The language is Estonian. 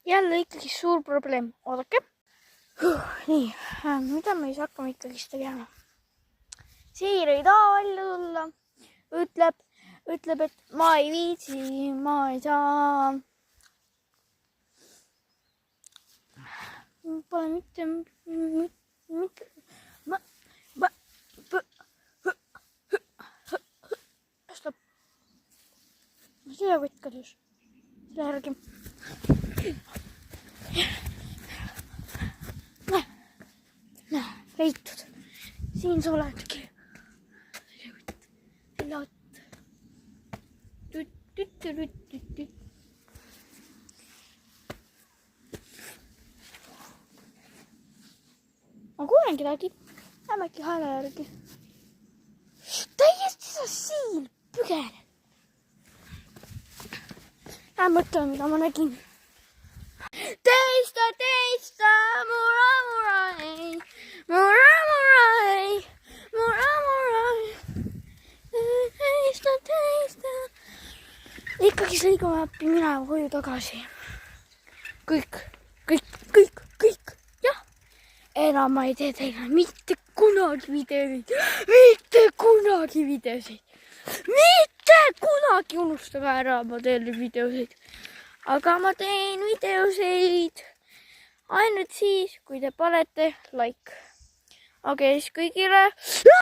jälle ikkagi suur probleem. Oodake. Nii, mida me siis hakkame ikkagi tegema? Siir ei taha välja tulla. Ütleb, et ma ei viitsi, ma ei saa. Pole mitte. Stopp. Südakott kadus. Selle järgi. Leitud. Siin sa oledki. Ma kuulen kedagi. Lähme äkki hääle järgi. Täiesti sa siin pügene. Lähen mõtlema, mida ma nägin. Teista, mura, ei. Mura, ei. Teista. Ikkagi liigume appi minema koju tagasi. Kõik. Jah. Enam ma ei tee teile mitte kunagi videosid. Mitte kunagi unustage ära, ma teen videosid. Aga ma teen videosid ainult siis, kui te panete like. Aga siis kõigile...